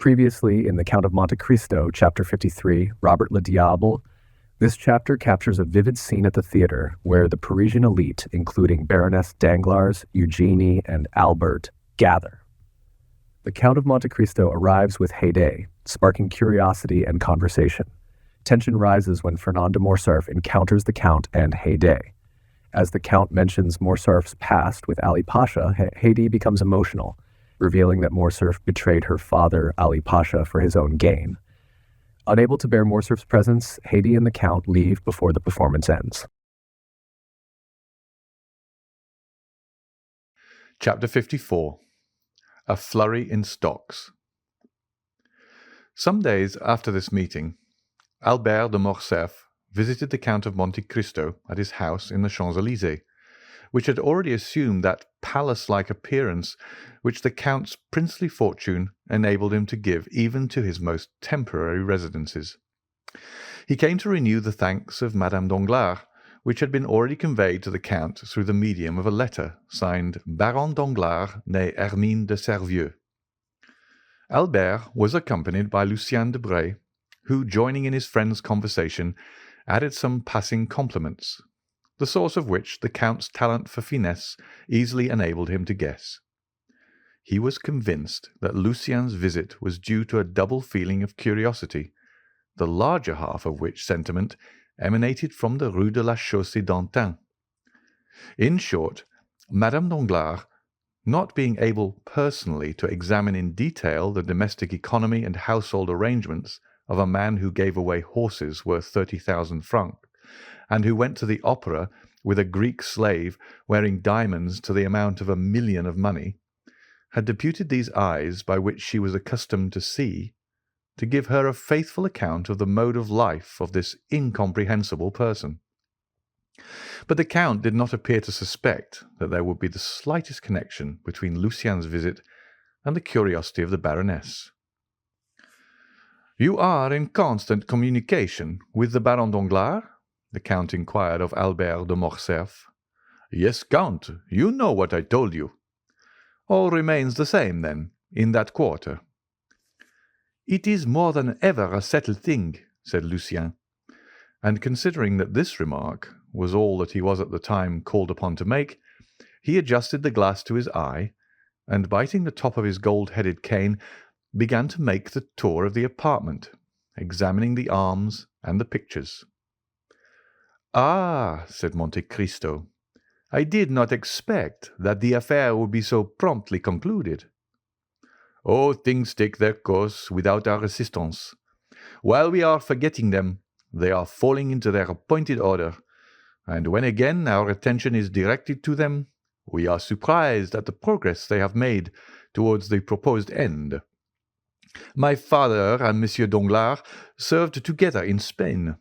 Previously, in the Count of Monte Cristo, chapter 53, Robert le Diable, this chapter captures a vivid scene at the theater where the Parisian elite, including Baroness Danglars, Eugénie, and Albert, gather. The Count of Monte Cristo arrives with heyday, sparking curiosity and conversation. Tension rises when Fernand de Morcerf encounters the Count and heyday. As the Count mentions Morcerf's past with Ali Pasha, Heyday becomes emotional, revealing that Morcerf betrayed her father, Ali Pasha, for his own gain. Unable to bear Morcerf's presence, Heyday and the Count leave before the performance ends. Chapter 54. A Flurry in Stocks. Some days after this meeting, Albert de Morcerf visited the Count of Monte Cristo at his house in the Champs-Élysées, which had already assumed that palace-like appearance which the Count's princely fortune enabled him to give even to his most temporary residences. He came to renew the thanks of Madame Danglars, which had been already conveyed to the Count through the medium of a letter signed Baron Danglars née Hermine de Servieux. Albert was accompanied by Lucien Debray, who, joining in his friend's conversation, added some passing compliments, the source of which the Count's talent for finesse easily enabled him to guess. He was convinced that Lucien's visit was due to a double feeling of curiosity, the larger half of which sentiment emanated from the Rue de la Chaussée-d'Antin. In short, Madame Danglars, not being able personally to examine in detail the domestic economy and household arrangements of a man who gave away horses worth 30,000 francs, and who went to the opera with a Greek slave wearing diamonds to the amount of 1,000,000 of money, had deputed these eyes by which she was accustomed to see, to give her a faithful account of the mode of life of this incomprehensible person. But the Count did not appear to suspect that there would be the slightest connection between Lucien's visit and the curiosity of the Baroness. "You are in constant communication with the Baron Danglars?" the Count inquired of Albert de Morcerf. "Yes, Count, you know what I told you." "All remains the same, then, in that quarter?" "It is more than ever a settled thing," said Lucien, and considering that this remark was all that he was at the time called upon to make, he adjusted the glass to his eye, and biting the top of his gold-headed cane, began to make the tour of the apartment, examining the arms and the pictures. "Ah," said Monte Cristo, "I did not expect that the affair would be so promptly concluded." "Oh, things take their course without our assistance. While we are forgetting them, they are falling into their appointed order, and when again our attention is directed to them, we are surprised at the progress they have made towards the proposed end. My father and Monsieur Danglars served together in Spain,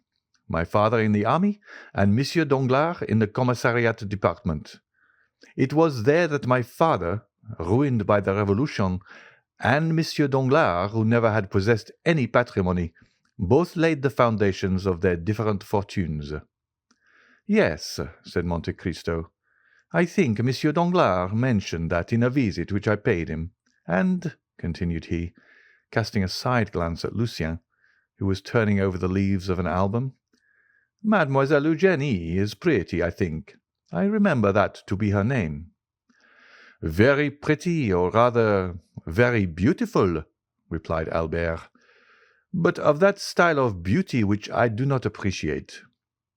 my father in the army, and Monsieur Danglars in the commissariat department. It was there that my father, ruined by the Revolution, and Monsieur Danglars, who never had possessed any patrimony, both laid the foundations of their different fortunes." "Yes," said Monte Cristo, "I think Monsieur Danglars mentioned that in a visit which I paid him, and," continued he, casting a side glance at Lucien, who was turning over the leaves of an album, "Mademoiselle Eugénie is pretty, I think. I remember that to be her name." "Very pretty, or rather very beautiful," replied Albert, "but of that style of beauty which I do not appreciate.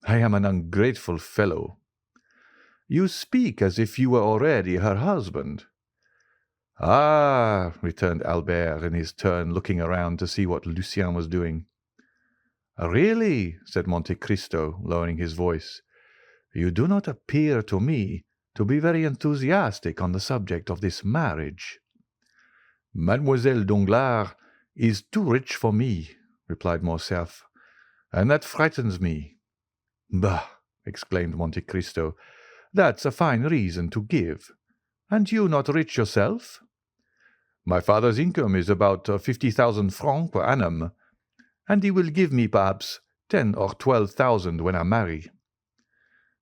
I am an ungrateful fellow." "You speak as if you were already her husband." "Ah," returned Albert in his turn, looking around to see what Lucien was doing. "Really," said Monte Cristo, lowering his voice, "you do not appear to me to be very enthusiastic on the subject of this marriage." "Mademoiselle Danglars is too rich for me," replied Morcerf, "and that frightens me." "Bah!" exclaimed Monte Cristo, "that's a fine reason to give. And you not rich yourself?" "My father's income is about 50,000 francs per annum, and he will give me perhaps 10 or 12,000 when I marry."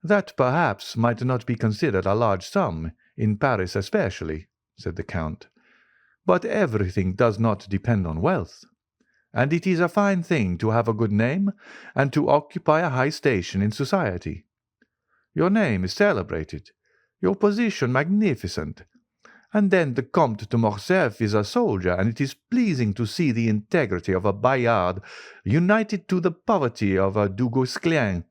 "That perhaps might not be considered a large sum, in Paris especially," said the Count. but everything does not depend on wealth, and it is a fine thing to have a good name and to occupy a high station in society. Your name is celebrated, your position magnificent, and then the Comte de Morcerf is a soldier, and it is pleasing to see the integrity of a Bayard united to the poverty of a Du Guesclin.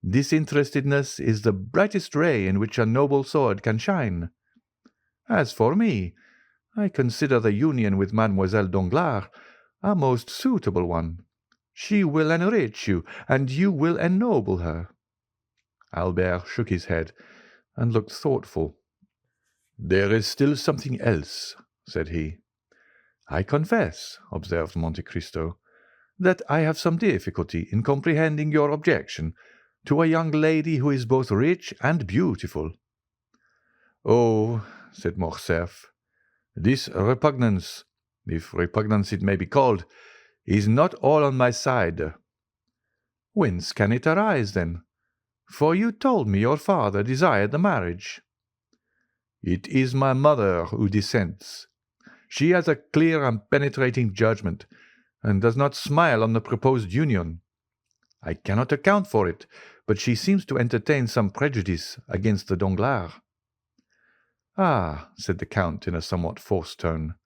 Disinterestedness is the brightest ray in which a noble sword can shine. As for me, I consider the union with Mademoiselle Danglars a most suitable one. She will enrich you, and you will ennoble her." Albert shook his head and looked thoughtful. "There is still something else," said he. "I confess," observed Monte Cristo, "that I have some difficulty in comprehending your objection to a young lady who is both rich and beautiful." "Oh," said Morcerf, "this repugnance, if repugnance it may be called, is not all on my side." "Whence can it arise, then? For you told me your father desired the marriage." "It is my mother who dissents. She has a clear and penetrating judgment, and does not smile on the proposed union. I cannot account for it, but she seems to entertain some prejudice against the Danglars." "Ah," said the Count in a somewhat forced tone,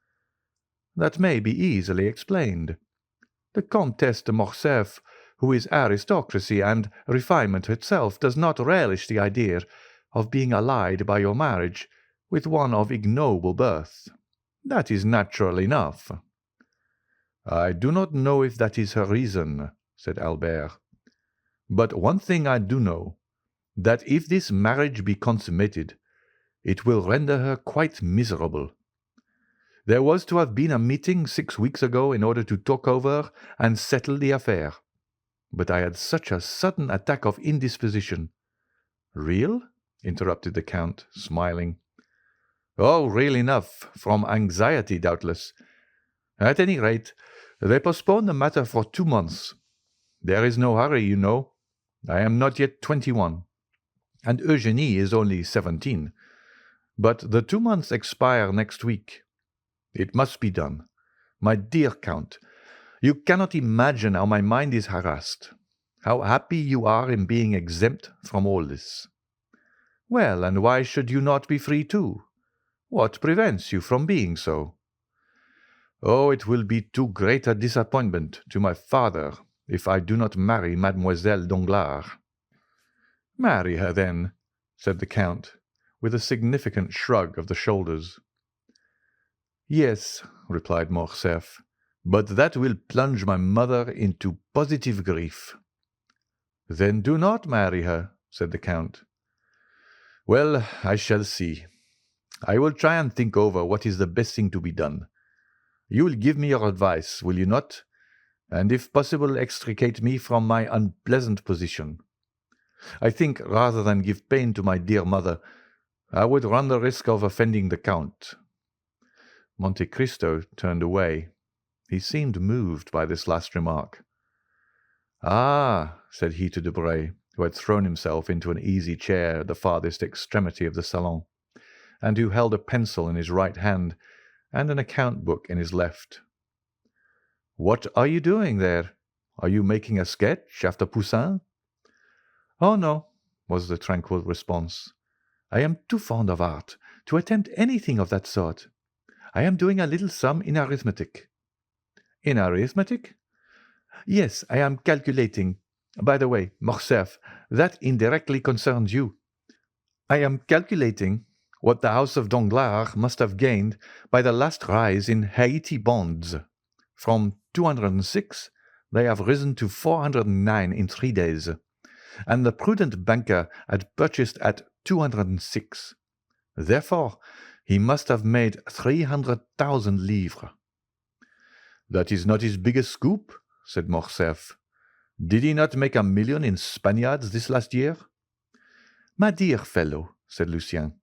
"that may be easily explained. The Comtesse de Morcerf, who is aristocracy and refinement itself, does not relish the idea of being allied by your marriage with one of ignoble birth. That is natural enough." "I do not know if that is her reason," said Albert. "But one thing I do know, that if this marriage be consummated, it will render her quite miserable. There was to have been a meeting 6 weeks ago in order to talk over and settle the affair, but I had such a sudden attack of indisposition." "Real?" interrupted the Count, smiling. "Oh, real enough, from anxiety, doubtless. At any rate, they postponed the matter for 2 months. There is no hurry, you know. I am not yet 21, and Eugénie is only 17. But the 2 months expire next week. It must be done. My dear Count, you cannot imagine how my mind is harassed, how happy you are in being exempt from all this. Well, and why should you not be free too? What prevents you from being so? Oh, it will be too great a disappointment to my father if I do not marry Mademoiselle Danglars." "Marry her, then," said the Count, with a significant shrug of the shoulders. "Yes," replied Morcerf, "but that will plunge my mother into positive grief." "Then do not marry her," said the Count. "Well, I shall see. I will try and think over what is the best thing to be done. You will give me your advice, will you not? And if possible extricate me from my unpleasant position. I think, rather than give pain to my dear mother, I would run the risk of offending the Count." Monte Cristo turned away. He seemed moved by this last remark. "Ah," said he to Debray, who had thrown himself into an easy chair at the farthest extremity of the salon, and who held a pencil in his right hand and an account-book in his left. "What are you doing there? Are you making a sketch after Poussin?" "Oh, no," was the tranquil response. "I am too fond of art to attempt anything of that sort. I am doing a little sum in arithmetic." "In arithmetic?" "Yes, I am calculating. By the way, Morcerf, that indirectly concerns you. I am calculating what the house of Danglars must have gained by the last rise in Haiti bonds. From 206 they have risen to 409 in 3 days, and the prudent banker had purchased at 206. Therefore, he must have made 300,000 livres." "That is not his biggest scoop," said Morcerf. "Did he not make 1,000,000 in Spaniards this last year?" "My dear fellow," said Lucien,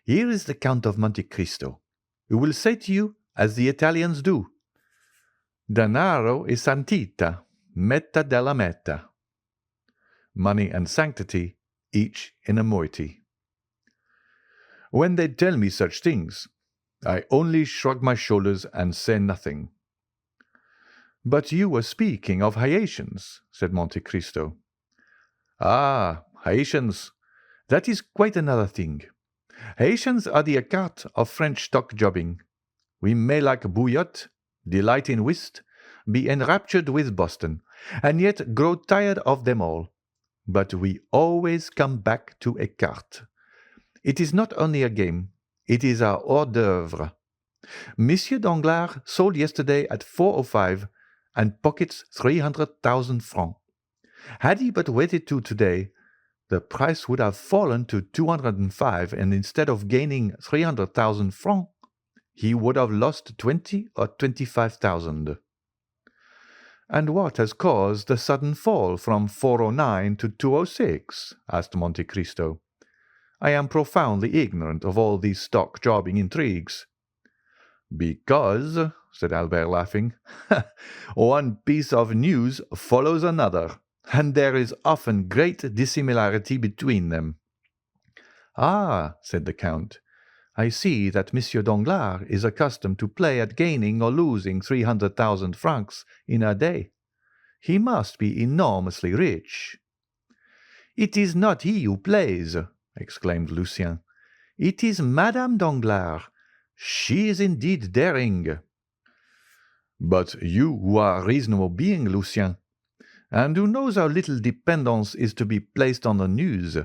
"here is the Count of Monte Cristo, who will say to you, as the Italians do, 'Denaro e santità, metà della metà.' Money and sanctity, each in a moiety." "When they tell me such things, I only shrug my shoulders and say nothing." "But you were speaking of Haitians," said Monte Cristo. "Ah, Haitians! That is quite another thing. Haitians are the Écarts of French stock jobbing. We may like bouillotte, delight in whist, be enraptured with Boston, and yet grow tired of them all. But we always come back to Écarts. It is not only a game, it is our hors d'oeuvre. Monsieur Danglars sold yesterday at 4:05 and pockets 300,000 francs. Had he but waited till today, the price would have fallen to 205, and instead of gaining 300,000 francs, he would have lost 20 or 25,000. "And what has caused the sudden fall from 409 to 206? Asked Monte Cristo. "I am profoundly ignorant of all these stock jobbing intrigues." "Because," said Albert, laughing, "one piece of news follows another, and there is often great dissimilarity between them." "Ah," said the Count, "I see that Monsieur Danglars is accustomed to play at gaining or losing 300,000 francs in a day. He must be enormously rich." "It is not he who plays," exclaimed Lucien. "It is Madame Danglars. She is indeed daring." "But you who are a reasonable being, Lucien, and who knows how little dependence is to be placed on the news,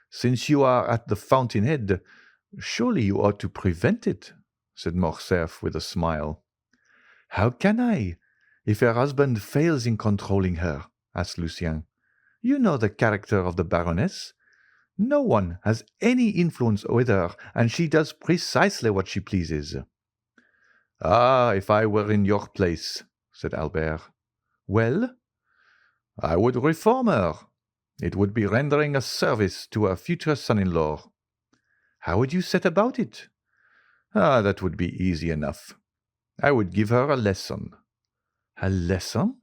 since you are at the fountain-head, surely you ought to prevent it," said Morcerf with a smile. "How can I, if her husband fails in controlling her?" asked Lucien. "You know the character of the Baroness. No one has any influence with her, and she does precisely what she pleases." "Ah, if I were in your place," said Albert. "Well?" "I would reform her. It would be rendering a service to her future son-in-law." "How would you set about it?" "Ah, that would be easy enough. I would give her a lesson." "A lesson?"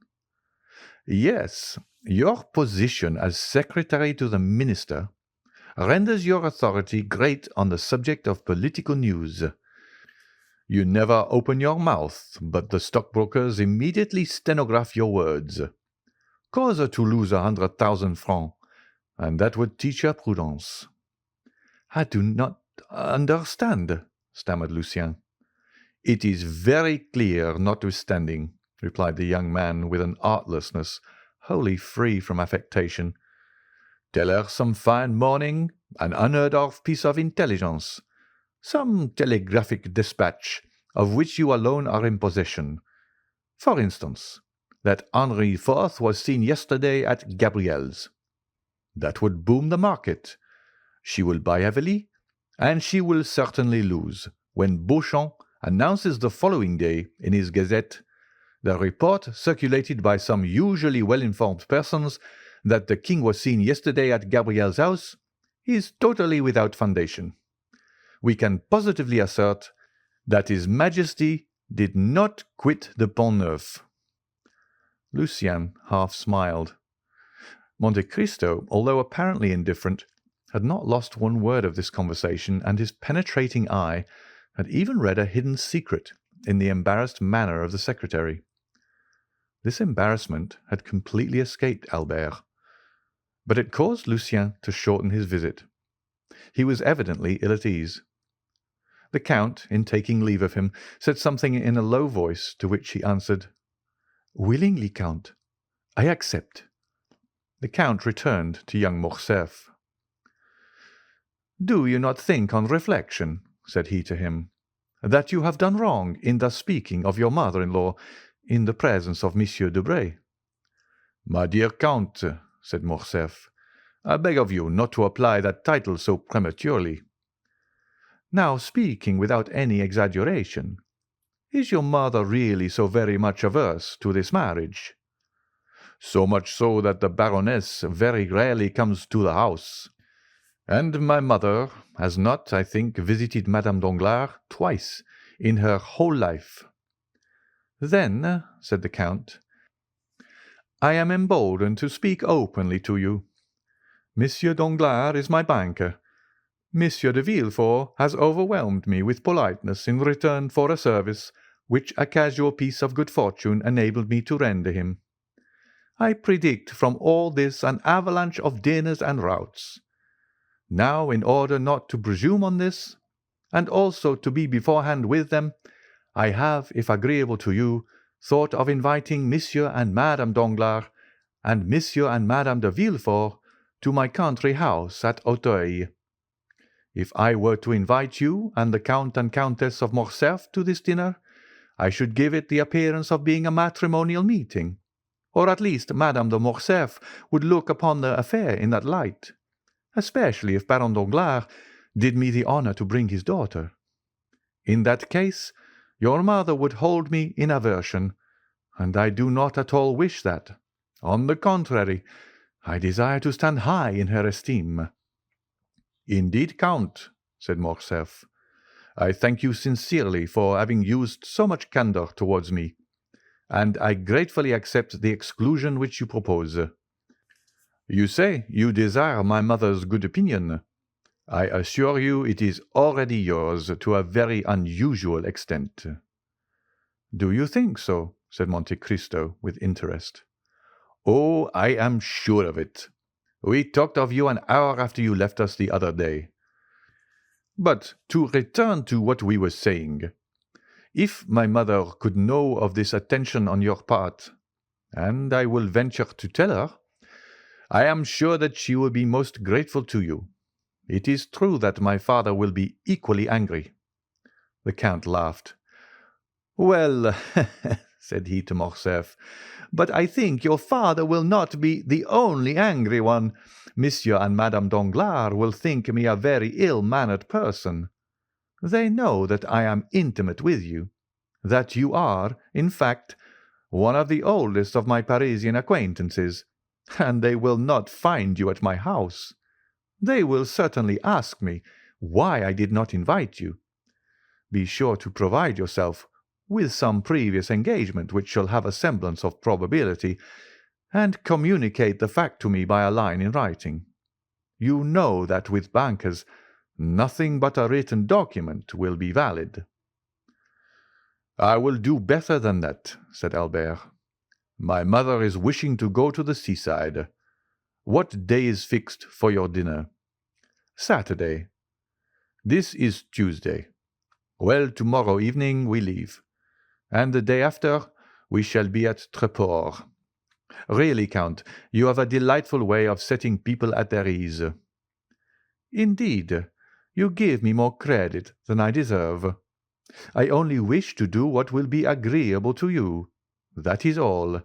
"Yes. Your position as secretary to the minister renders your authority great on the subject of political news. You never open your mouth, but the stockbrokers immediately stenograph your words. Cause her to lose 100,000 francs, and that would teach her prudence." "I do not understand," stammered Lucien. "It is very clear, notwithstanding," replied the young man with an artlessness wholly free from affectation. "Tell her some fine morning an unheard-of piece of intelligence, some telegraphic despatch of which you alone are in possession. For instance, that Henri IV was seen yesterday at Gabriel's. That would boom the market. She will buy heavily, and she will certainly lose when Beauchamp announces the following day in his Gazette the report circulated by some usually well-informed persons that the king was seen yesterday at Gabriel's house is totally without foundation. We can positively assert that His Majesty did not quit the Pont Neuf." Lucien half smiled. Monte Cristo, although apparently indifferent, had not lost one word of this conversation, and his penetrating eye had even read a hidden secret in the embarrassed manner of the secretary. This embarrassment had completely escaped Albert, but it caused Lucien to shorten his visit. He was evidently ill at ease. The Count, in taking leave of him, said something in a low voice, to which he answered, "Willingly, Count. I accept." The Count returned to young Morcerf. "Do you not think on reflection," said he to him, "that you have done wrong in thus speaking of your mother-in-law in the presence of Monsieur Debray?" "My dear Count," said Morcerf, "I beg of you not to apply that title so prematurely." "Now, speaking without any exaggeration, is your mother really so very much averse to this marriage?" "So much so that the Baroness very rarely comes to the house, and my mother has not, I think, visited Madame Danglars twice in her whole life." "Then," said the Count, "I am emboldened to speak openly to you. Monsieur Danglars is my banker. Monsieur de Villefort has overwhelmed me with politeness in return for a service which a casual piece of good fortune enabled me to render him. I predict from all this an avalanche of dinners and routs. Now, in order not to presume on this, and also to be beforehand with them, I have, if agreeable to you, thought of inviting Monsieur and Madame Danglars and Monsieur and Madame de Villefort to my country house at Auteuil. If I were to invite you and the Count and Countess of Morcerf to this dinner, I should give it the appearance of being a matrimonial meeting, or at least Madame de Morcerf would look upon the affair in that light, especially if Baron Danglars did me the honour to bring his daughter. In that case, your mother would hold me in aversion, and I do not at all wish that. On the contrary, I desire to stand high in her esteem." "Indeed, Count," said Morcerf, "I thank you sincerely for having used so much candour towards me, and I gratefully accept the exclusion which you propose. You say you desire my mother's good opinion. I assure you it is already yours to a very unusual extent." "Do you think so?" said Monte Cristo with interest. "Oh, I am sure of it. We talked of you an hour after you left us the other day. But to return to what we were saying, if my mother could know of this attention on your part, and I will venture to tell her, I am sure that she will be most grateful to you. It is true that my father will be equally angry." The Count laughed. "Well," said he to Morcerf, "but I think your father will not be the only angry one. Monsieur and Madame Danglars will think me a very ill-mannered person. They know that I am intimate with you, that you are, in fact, one of the oldest of my Parisian acquaintances, and they will not find you at my house. They will certainly ask me why I did not invite you. Be sure to provide yourself with some previous engagement which shall have a semblance of probability, and communicate the fact to me by a line in writing. You know that with bankers nothing but a written document will be valid." "I will do better than that," said Albert. "My mother is wishing to go to the seaside. What day is fixed for your dinner?" "Saturday." "This is Tuesday. Well, tomorrow evening we leave, and the day after we shall be at Tréport. Really, Count, you have a delightful way of setting people at their ease." "Indeed, you give me more credit than I deserve. I only wish to do what will be agreeable to you. That is all."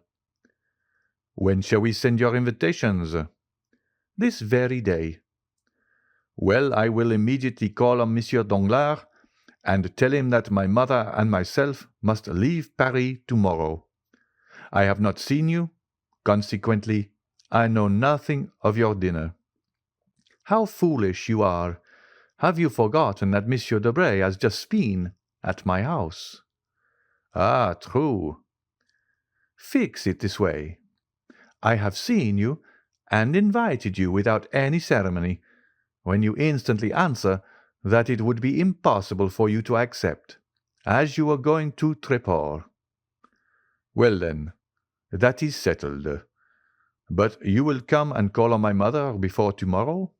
"When shall we send your invitations?" "This very day." "Well, I will immediately call on Monsieur Danglars, and tell him that my mother and myself must leave Paris tomorrow. I have not seen you, consequently I know nothing of your dinner." "How foolish you are! Have you forgotten that Monsieur Debray has just been at my house?" "Ah, true." "Fix it this way. I have seen you and invited you without any ceremony, when you instantly answer that it would be impossible for you to accept, as you were going to Tréport." "Well, then, that is settled. But you will come and call on my mother before tomorrow?"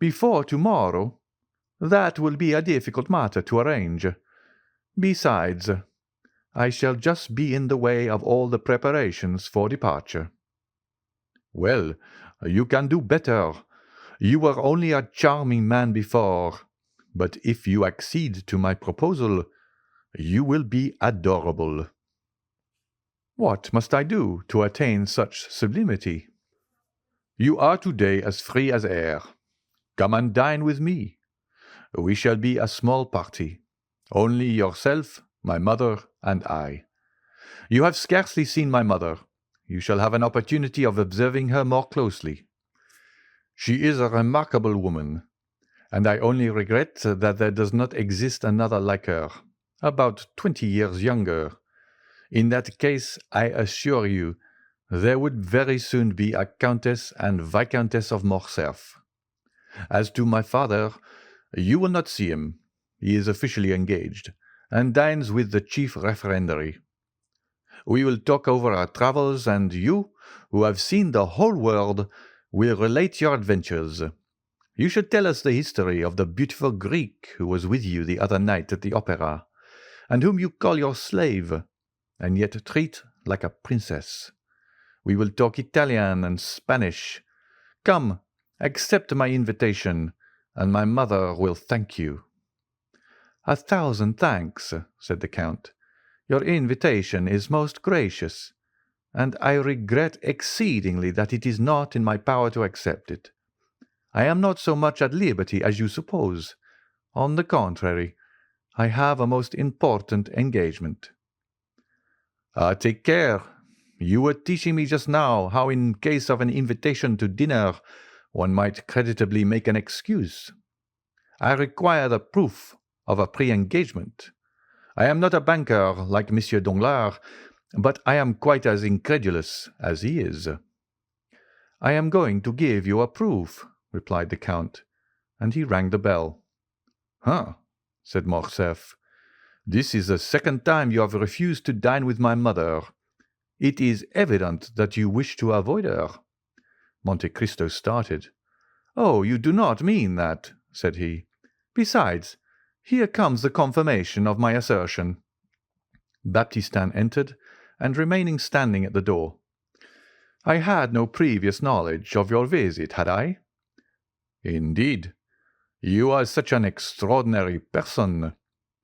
"Before tomorrow? That will be a difficult matter to arrange. Besides, I shall just be in the way of all the preparations for departure." "Well, you can do better. You were only a charming man before, but if you accede to my proposal, you will be adorable." "What must I do to attain such sublimity?" "You are today as free as air. Come and dine with me. We shall be a small party, only yourself, my mother, and I. You have scarcely seen my mother. You shall have an opportunity of observing her more closely. She is a remarkable woman, and I only regret that there does not exist another like her, about 20 years younger. In that case, I assure you, there would very soon be a Countess and Viscountess of Morcerf. As to my father, you will not see him. He is officially engaged, and dines with the chief referendary. We will talk over our travels, and you, who have seen the whole world, will relate your adventures. You should tell us the history of the beautiful Greek who was with you the other night at the opera, and whom you call your slave, and yet treat like a princess. We will talk Italian and Spanish. Come, accept my invitation, and my mother will thank you." "A thousand thanks," said the Count. "Your invitation is most gracious, and I regret exceedingly that it is not in my power to accept it. I am not so much at liberty as you suppose. On the contrary, I have a most important engagement." "Take care. You were teaching me just now how in case of an invitation to dinner one might creditably make an excuse. I require the proof of a pre-engagement. I am not a banker like Monsieur Danglars, but I am quite as incredulous as he is." "I am going to give you a proof," replied the Count, and he rang the bell. "Huh," said Morcerf. "This is the second time you have refused to dine with my mother. It is evident that you wish to avoid her." Monte Cristo started. "Oh, you do not mean that," said he. "Besides, here comes the confirmation of my assertion." Baptistin entered, and remaining standing at the door. "I had no previous knowledge of your visit, had I?" "Indeed, you are such an extraordinary person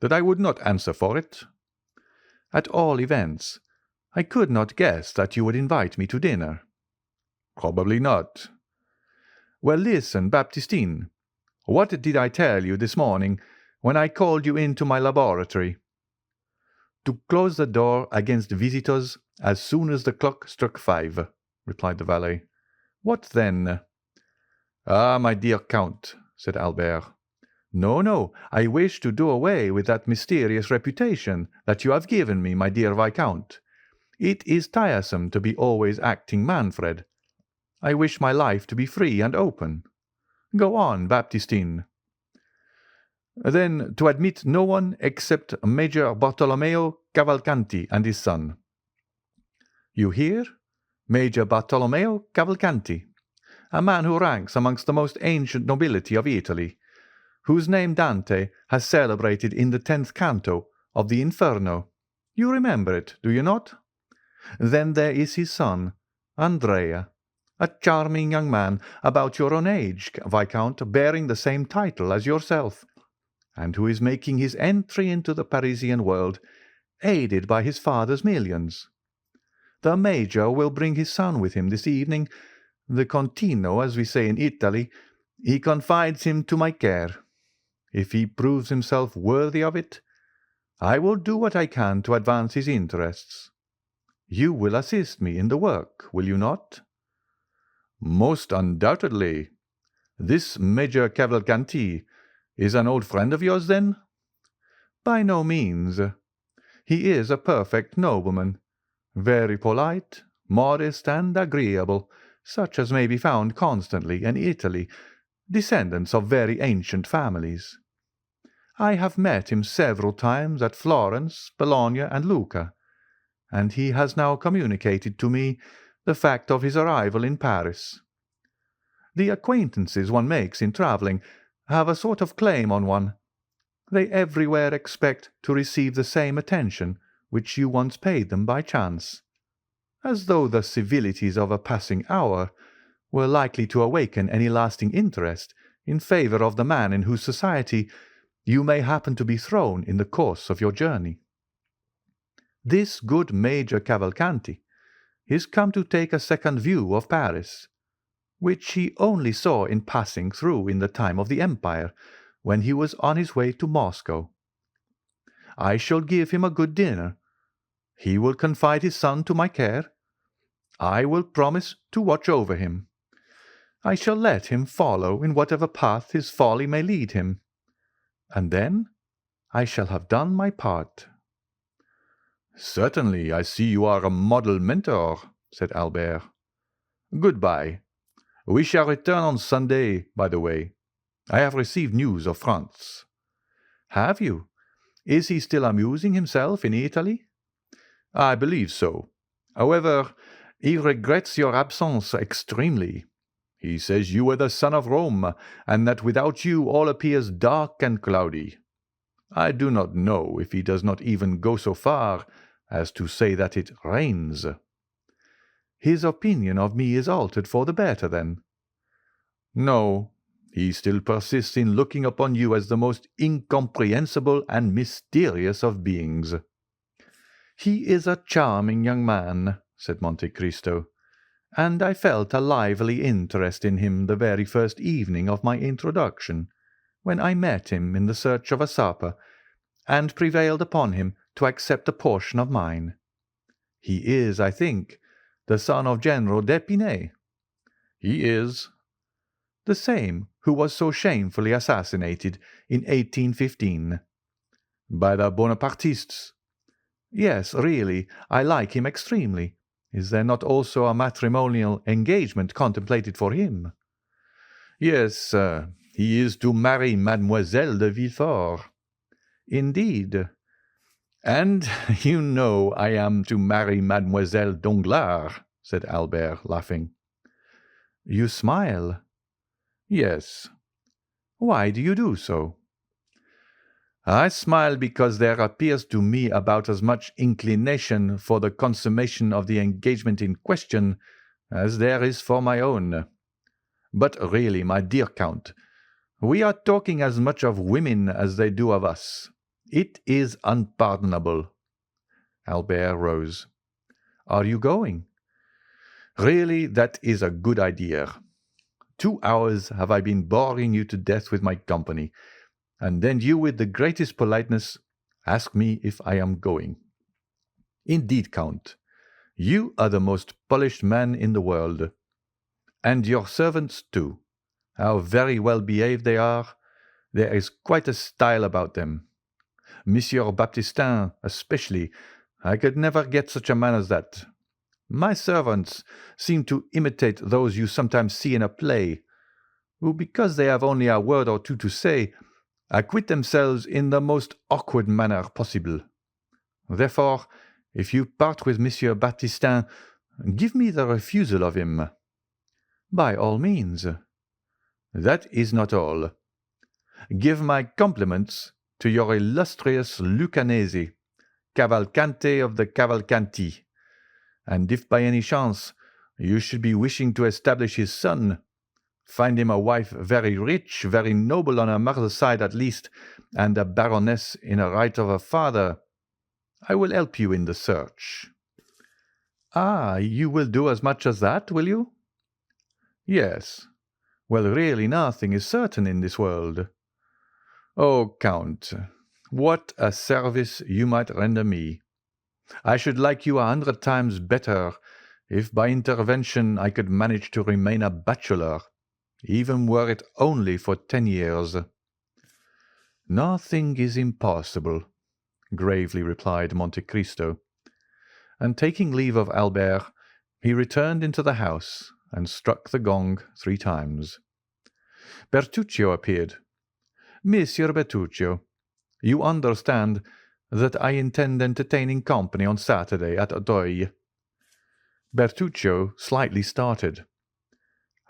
that I would not answer for it." "At all events, I could not guess that you would invite me to dinner." "Probably not." "Well, listen, Baptistin. What did I tell you this morning when I called you into my laboratory?" "To close the door against visitors as soon as the clock struck 5, replied the valet. "What then?" "Ah, my dear Count," said Albert. "No, no, I wish to do away with that mysterious reputation that you have given me, my dear Viscount. It is tiresome to be always acting Manfred. I wish my life to be free and open. Go on, Baptistin." "Then to admit no one except Major Bartolomeo Cavalcanti and his son." "You hear? Major Bartolomeo Cavalcanti, a man who ranks amongst the most ancient nobility of Italy, whose name Dante has celebrated in the 10th canto of the Inferno. You remember it, do you not? Then there is his son, Andrea, a charming young man about your own age, Viscount, bearing the same title as yourself, and who is making his entry into the Parisian world, aided by his father's millions. The Major will bring his son with him this evening, the contino, as we say in Italy. He confides him to my care. If he proves himself worthy of it, I will do what I can to advance his interests. You will assist me in the work, will you not?" "Most undoubtedly. This Major Cavalcanti is an old friend of yours, then?" "By no means. He is a perfect nobleman, very polite, modest, and agreeable, such as may be found constantly in Italy, descendants of very ancient families. I have met him several times at Florence, Bologna, and Lucca, and he has now communicated to me the fact of his arrival in Paris. The acquaintances one makes in travelling have a sort of claim on one. They everywhere expect to receive the same attention which you once paid them by chance, as though the civilities of a passing hour were likely to awaken any lasting interest in favour of the man in whose society you may happen to be thrown in the course of your journey. This good Major Cavalcanti is come to take a second view of Paris, which he only saw in passing through in the time of the Empire, when he was on his way to Moscow. I shall give him a good dinner. He will confide his son to my care. I will promise to watch over him. I shall let him follow in whatever path his folly may lead him, and then I shall have done my part." "Certainly, I see you are a model mentor," said Albert. "Good-bye. We shall return on Sunday, by the way, I have received news of Franz." "Have you? Is he still amusing himself in Italy?" "I believe so. However, he regrets your absence extremely. He says you were the son of Rome, and that without you all appears dark and cloudy. I do not know if he does not even go so far as to say that it rains." "His opinion of me is altered for the better, then?" "No, he still persists in looking upon you as the most incomprehensible and mysterious of beings." "He is a charming young man," said Monte Cristo, "and I felt a lively interest in him the very first evening of my introduction, when I met him in the search of a supper, and prevailed upon him to accept a portion of mine. He is, I think, the son of General d'Épinay." "He is." "The same who was so shamefully assassinated in 1815. "By the Bonapartists." "Yes, really, I like him extremely. Is there not also a matrimonial engagement contemplated for him?" "Yes, he is to marry Mademoiselle de Villefort." "Indeed." "And you know I am to marry Mademoiselle Danglars," said Albert, laughing. "You smile." "Yes." "Why do you do so?" "I smile because there appears to me about as much inclination for the consummation of the engagement in question as there is for my own. But really, my dear Count, we are talking as much of women as they do of us. It is unpardonable." Albert rose. "Are you going?" "Really, that is a good idea. 2 hours have I been boring you to death with my company, and then you, with the greatest politeness, ask me if I am going. Indeed, Count, you are the most polished man in the world. And your servants, too. How very well behaved they are. There is quite a style about them. Monsieur Baptistin, especially. I could never get such a man as that. My servants seem to imitate those you sometimes see in a play, who, because they have only a word or two to say, acquit themselves in the most awkward manner possible. Therefore, if you part with Monsieur Baptistin, give me the refusal of him." "By all means." "That is not all. Give my compliments to your illustrious Lucanese, Cavalcanti of the Cavalcanti, and if by any chance you should be wishing to establish his son, find him a wife very rich, very noble on her mother's side at least, and a baroness in a right of her father. I will help you in the search." "Ah, you will do as much as that, will you?" "Yes." "Well, really nothing is certain in this world." "Oh, Count, what a service you might render me! I should like you 100 times better if by intervention I could manage to remain a bachelor, even were it only for 10 years." "Nothing is impossible," gravely replied Monte Cristo, and taking leave of Albert, he returned into the house and struck the gong 3 times. Bertuccio appeared. "Monsieur Bertuccio, you understand that I intend entertaining company on Saturday at Auteuil." Bertuccio slightly started.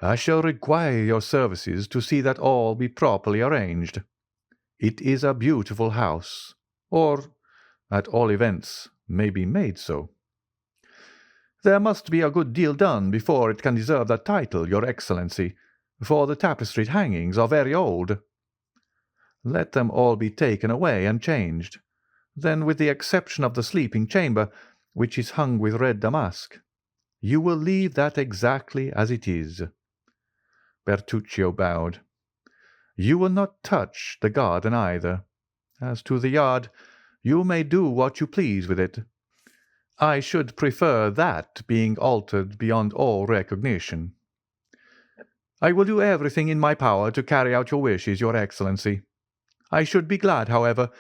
"I shall require your services to see that all be properly arranged. It is a beautiful house, or, at all events, may be made so." "There must be a good deal done before it can deserve that title, your Excellency, for the tapestried hangings are very old." "Let them all be taken away and changed. Then, with the exception of the sleeping chamber, which is hung with red damask, you will leave that exactly as it is." Bertuccio bowed. "You will not touch the garden either. As to the yard, you may do what you please with it. I should prefer that being altered beyond all recognition." "I will do everything in my power to carry out your wishes, your Excellency. I should be glad, however,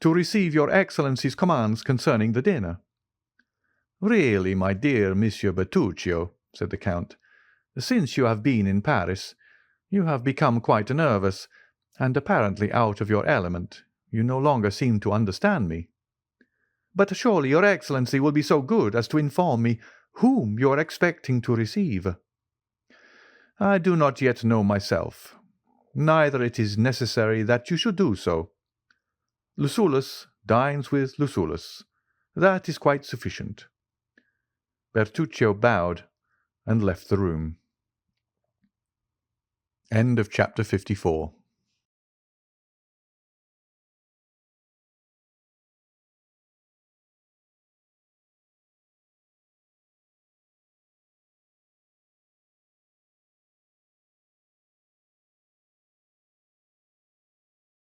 to receive your Excellency's commands concerning the dinner." "Really, my dear Monsieur Bertuccio," said the Count, "since you have been in Paris, you have become quite nervous, and apparently out of your element, you no longer seem to understand me. But surely your Excellency will be so good as to inform me whom you are expecting to receive." "I do not yet know myself. Neither it is necessary that you should do so. Lucullus dines with Lucullus. That is quite sufficient." Bertuccio bowed and left the room. End of chapter 54.